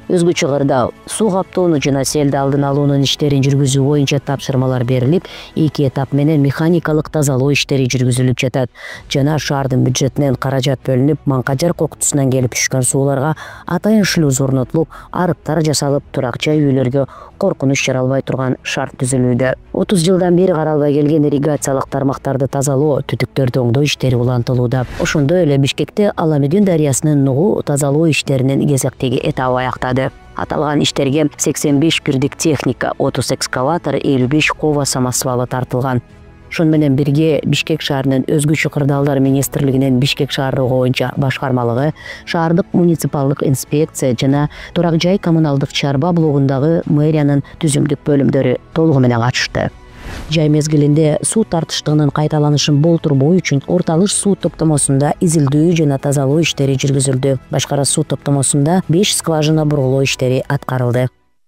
Өзгөчө кырдаал суу каптоону жана селди алдын алуунун иштерин жүргүзүү боюнча тапшырмалар берилип, 2 этап менен механикалык тазалоо иштери жүргүзүлүп жатат жана шаардын бюджетинен каражат бөлүнүп, Маңкажар кокутусунан келип түшкөн сууларга атайын шлюз орнотулуп, арыктар жасалып, турак жай үйлөргө коркунуч жаралбай турган шарт түзүлүүдө. 30 жылдан бери каралбай келген ирригациялык тармактарды тазалоо, түтүктөрдү оңдоо иштери улантылууда. Ошондой эле Бишкекте Аламүдүн дарыясынын нугу тазалоо иштеринин кезектеги этабы аяктады. Аталган иштерге 85 бирдик техника, 30 экскаватор, 55 кова самосвалы тартылган. Ошону менен бирге Бишкек шаарынын өзгөчө кырдаалдар министрлигинин Бишкек шаардыгы боюнча башкармалыгы, шаардык муниципалдык инспекция жана турак жай коммуналдык чарба блогундагы мэриянын түзүмдүк бөлүмдөрү толугу менен катышты. Жай мезгилинде суу тартыштыгынын кайталанышын болтурбоо үчүн Орталыш суу топтомосунда изилдөө жана тазалоо иштери жүргүзүлдү. Башкара суу топтомосунда 5 скважина бургулоо иштери аткарылды.